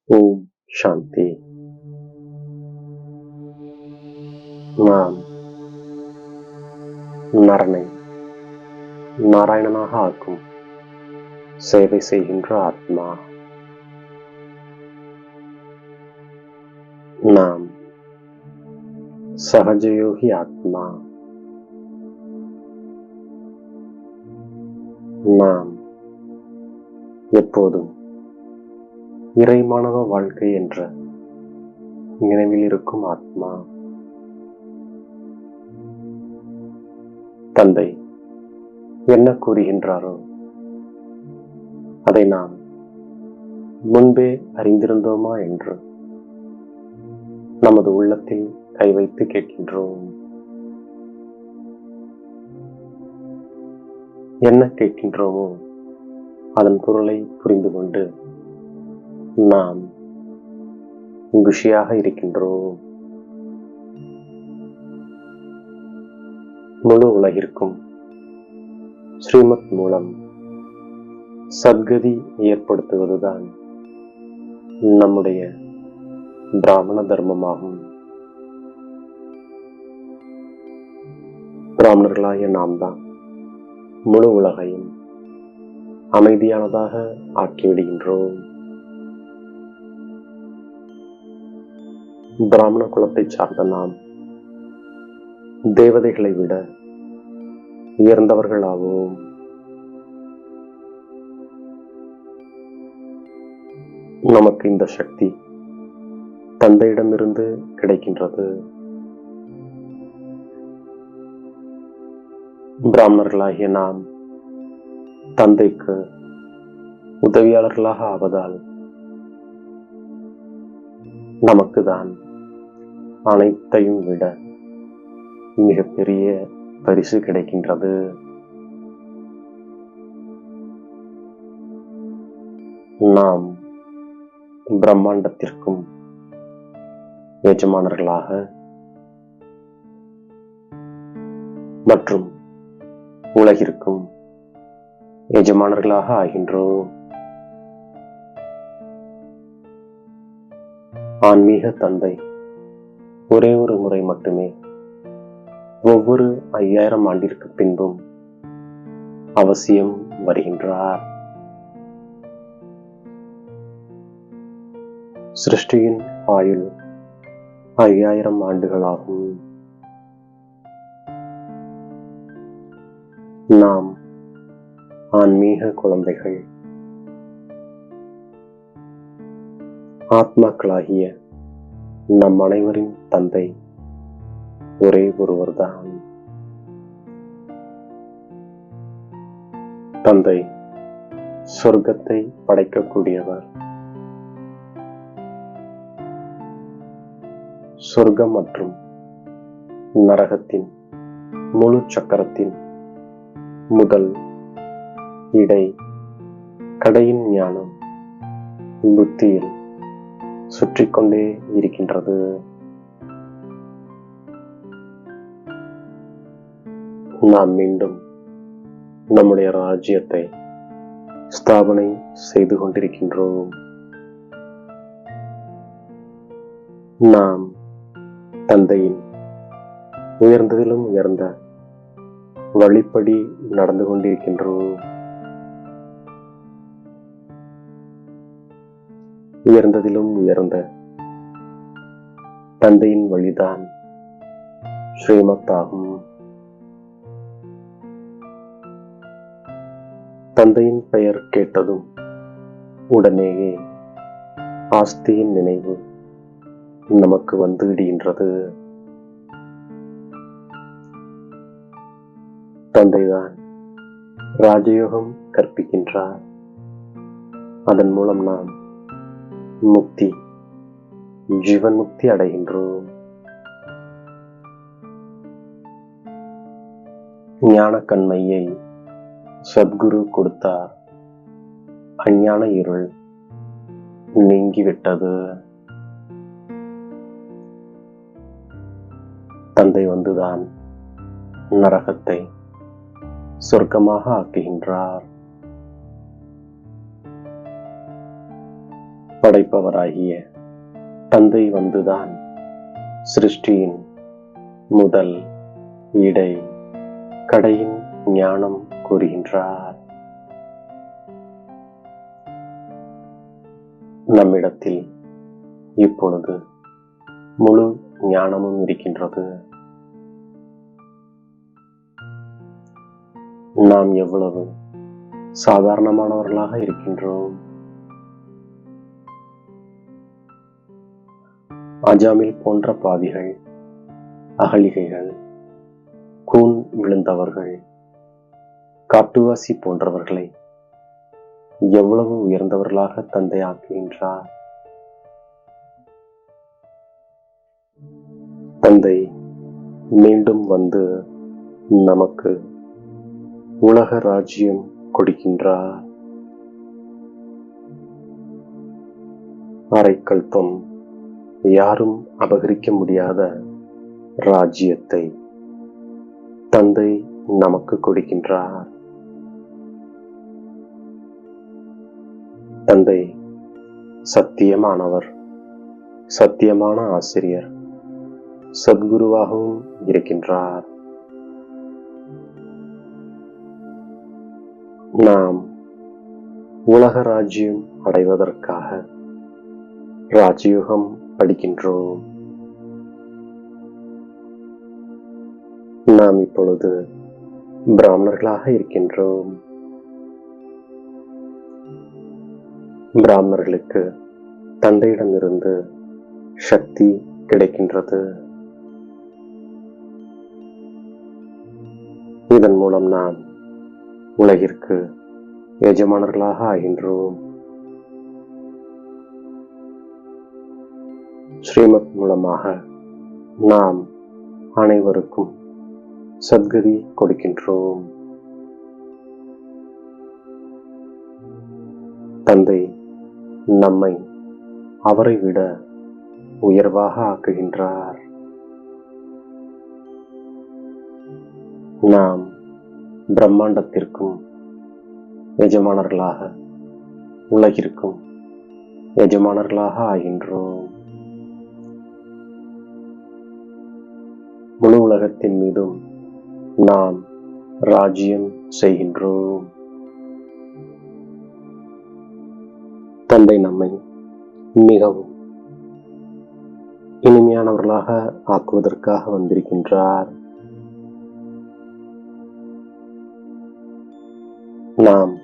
ஓம் சாந்தி. நாம் நரனை நாராயணனாக ஆக்கும் சேவை செய்கின்ற ஆத்மா. நாம் சகஜயோகி ஆத்மா. நாம் எப்போதும் இறைமானவ வாழ்க்கை என்ற நினைவில் இருக்கும் ஆத்மா. தந்தை என்ன கூறுகின்றாரோ அதை நாம் முன்பே அறிந்திருந்தோமா என்று நமது உள்ளத்தில் கை வைத்து கேட்கின்றோம். என்ன கேட்கின்றோமோ அதன் பொருளை புரிந்து கொண்டு நாம் குஷியாக இருக்கின்றோம். முழு உலகிற்கும் ஸ்ரீமத் மூலம் சத்கதி ஏற்படுத்துவதுதான் நம்முடைய பிராமண தர்மமாகும். பிராமணர்களாகிய நாம் தான் முழு உலகையும் அமைதியானதாக ஆக்கிவிடுகின்றோம். பிராமண குலத்தை சார்ந்த நாம் தேவதைகளை விட உயர்ந்தவர்களாவோம். நமக்கு இந்த சக்தி தந்தையிடமிருந்து கிடைக்கின்றது. பிராமணர்களாகிய நாம் தந்தைக்கு உதவியாளர்களாக ஆவதால் நமக்குதான் அனைத்தையும் விட மிகப்பெரிய பரிசு கிடைக்கின்றது. நாம் பிரம்மாண்டத்திற்கும் எஜமானர்களாக மற்றும் உலகிற்கும் எஜமானர்களாக ஆகின்றோம். ஆன்மீக தந்தை ஒரே ஒரு முறை மட்டுமே ஒவ்வொரு 5000 ஆண்டிற்கு பின்பும் அவசியம் வருகின்றார். சிருஷ்டியின் ஆயுள் 5000 ஆண்டுகளாகும். நாம் ஆன்மீக குழந்தைகள். ஆத்மாக்களாகிய நம் அனைவரின் தந்தை ஒரே ஒருவர்தான். தந்தை சொர்க்கத்தை படைக்கக்கூடியவர். சொர்க்கம் மற்றும் நரகத்தின் முழு சக்கரத்தின் முதல், இடை, கடையின் ஞானம் புத்தியில் சுற்றி கொண்டே இருக்கின்றது. நாம் மீண்டும் நம்முடைய ராஜ்யத்தை ஸ்தாபனை செய்து கொண்டிருக்கின்றோம். நாம் தந்தையின் உயர்ந்ததிலும் உயர்ந்த வழிப்படி நடந்து கொண்டிருக்கின்றோம். உயர்ந்ததிலும் உயர்ந்த தந்தையின் வழிதான் ஸ்ரீமத் ஆகும். தந்தையின் பெயர் கேட்டதும் உடனேயே ஆஸ்தியின் நினைவு நமக்கு வந்து விடுகின்றது. தந்தைதான் ராஜயோகம் கற்பிக்கின்றார். அதன் மூலம் நாம் முக்தி, ஜீவன் முக்தி அடைகின்றோம். ஞான கண்மையை சத்குரு கொடுத்தார். அஞ்ஞான இருள் நீங்கிவிட்டது. தந்தை வந்துதான் நரகத்தை சொர்க்கமாக ஆக்குகின்றார். படைப்பவராகிய தந்தை வந்துதான் சிருஷ்டியின் முதல் இடை கடையின் ஞானம் கூறுகின்றார். நம்மிடத்தில் இப்பொழுது முழு ஞானமும் இருக்கின்றது. நாம் எவ்வளவு சாதாரணமானவர்களாக இருக்கின்றோம். அஜாமில் போன்ற பாவிகள், அகலிகைகள், கூன் விழுந்தவர்கள், காட்டுவாசி போன்றவர்களை எவ்வளவு உயர்ந்தவர்களாக தந்தை ஆக்குகின்றார். தந்தை மீண்டும் வந்து நமக்கு உலக ராஜ்யம் கொடுக்கின்றார். அரைக்கல்பம் யாரும் அபகரிக்க முடியாத ராஜ்யத்தை தந்தை நமக்கு கொடுக்கின்றார். தந்தை சத்தியமானவர், சத்தியமான ஆசிரியர், சத்குருவாகவும் இருக்கின்றார். நாம் உலக ராஜ்யம் அடைவதற்காக ராஜயோகம் படிக்கின்றோம். நாம் இப்பொழுது பிராமணர்களாக இருக்கின்றோம். பிராமணர்களுக்கு தந்தையிடமிருந்து சக்தி கிடைக்கின்றது. இதன் மூலம் நாம் உலகிற்கு எஜமானர்களாக ஆகின்றோம். ஸ்ரீமத் மூலமாக நாம் அனைவருக்கும் சத்கதி கொடுக்கின்றோம். தந்தை நம்மை அவரை விட உயர்வாக ஆக்குகின்றார். நாம் பிரம்மாண்டத்திற்கும் எஜமானர்களாக, உலகிற்கும் எஜமானர்களாக ஆகின்றோம். முழு உலகத்தின் மீதும் நாம் ராஜ்யம் செய்கின்றோம். தந்தை நம்மை மிகவும் இனிமையானவர்களாக ஆக்குவதற்காக வந்திருக்கின்றார். நாம்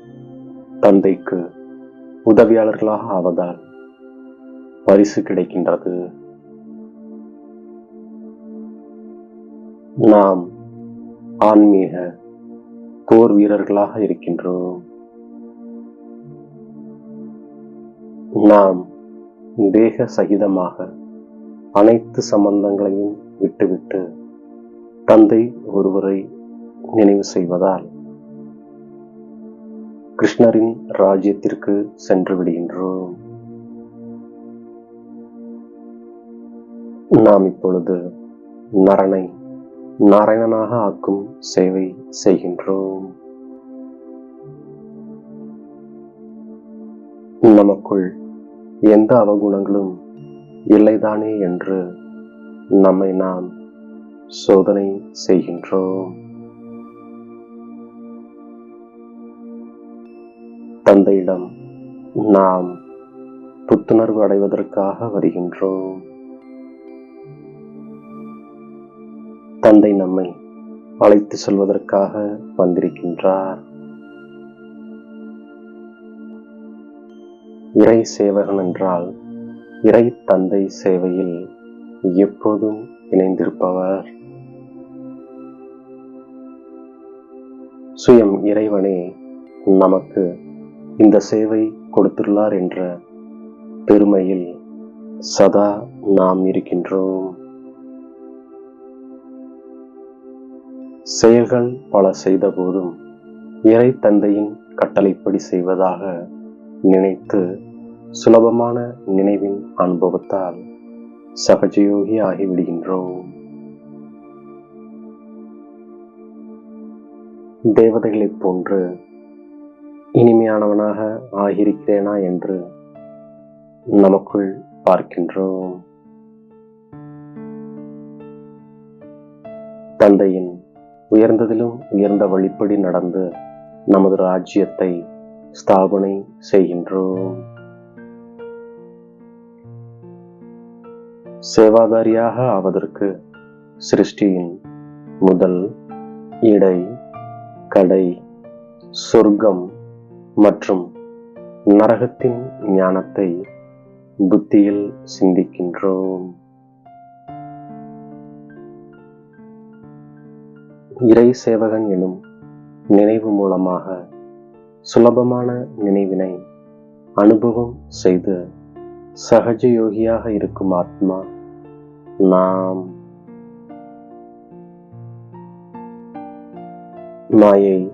தந்தைக்கு உதவியாளர்களாக ஆவதால் பரிசு கிடைக்கின்றது. நாம் ஆன்மீக போர் வீரர்களாக இருக்கின்றோம். நாம் தேக சகிதமாக அனைத்து சம்பந்தங்களையும் விட்டுவிட்டு தந்தை ஒருவரை நினைவு செய்வதால் கிருஷ்ணரின் ராஜ்யத்திற்கு சென்று விடுகின்றோம். நாம் இப்பொழுது நரனை நாராயணனாக ஆக்கும் சேவை செய்கின்றோம். நமக்குள் எந்த அவகுணங்களும் இல்லைதானே என்று நம்மை நாம் சோதனை செய்கின்றோம். தந்தையிடம் நாம் புத்துணர்வு அடைவதற்காக வருகின்றோம். தந்தை நம்மை அழைத்து செல்வதற்காக வந்திருக்கின்றார். இறை சேவகன் என்றால் இறை தந்தை சேவையில் எப்போதும் இணைந்திருப்பவர். சுயம் இறைவனே நமக்கு இந்த சேவை கொடுத்துள்ளார் என்ற பெருமையில் சதா நாம் இருக்கின்றோம். செயல்கள் பல செய்த போதும் இறை தந்தையின் கட்டளைப்படி செய்வதாக நினைத்து சுலபமான நினைவின் அனுபவத்தால் சகஜயோகி ஆகிவிடுகின்றோம். தேவதைகளைப் போன்று இனிமையானவனாக ஆகியிருக்கிறேனா என்று நமக்குள் பார்க்கின்றோம். தந்தையின் உயர்ந்ததிலும் உயர்ந்த வழிப்படி நடந்து நமது ராஜ்யத்தை ஸ்தாபனை செய்கின்றோம். சேவாதாரியாக ஆவதற்கு சிருஷ்டியின் முதல், இடை, கடை, சொர்க்கம் மற்றும் நரகத்தின் ஞானத்தை புத்தியில் சிந்திக்கின்றோம். இறை சேவகன் எனும் நினைவு மூலமாக சுலபமான நினைவினை அனுபவம் செய்து சகஜ யோகியாக இருக்கும் ஆத்மா நாம். மாயை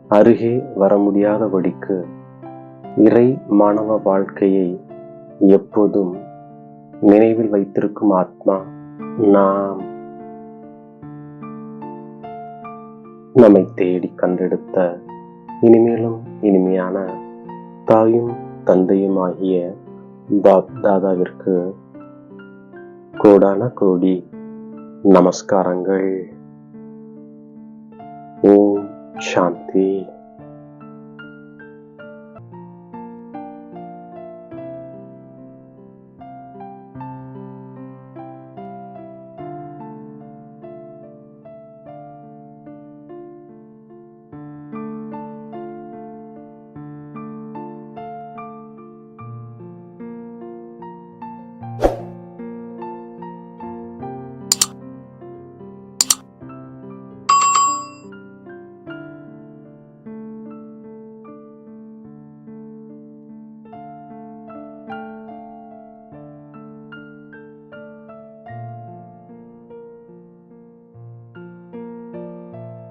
அருகே வர முடியாதபடிக்கு இறை மாணவ வாழ்க்கையை எப்போதும் நினைவில் வைத்திருக்கும் ஆத்மா நாம். நம்மை தேடி கண்டெடுத்த இனிமேலும் இனிமையான தாயும் தந்தையும் ஆகிய பாப் தாதாவிற்கு கோடான கோடி நமஸ்காரங்கள். ஓம் சாந்தி.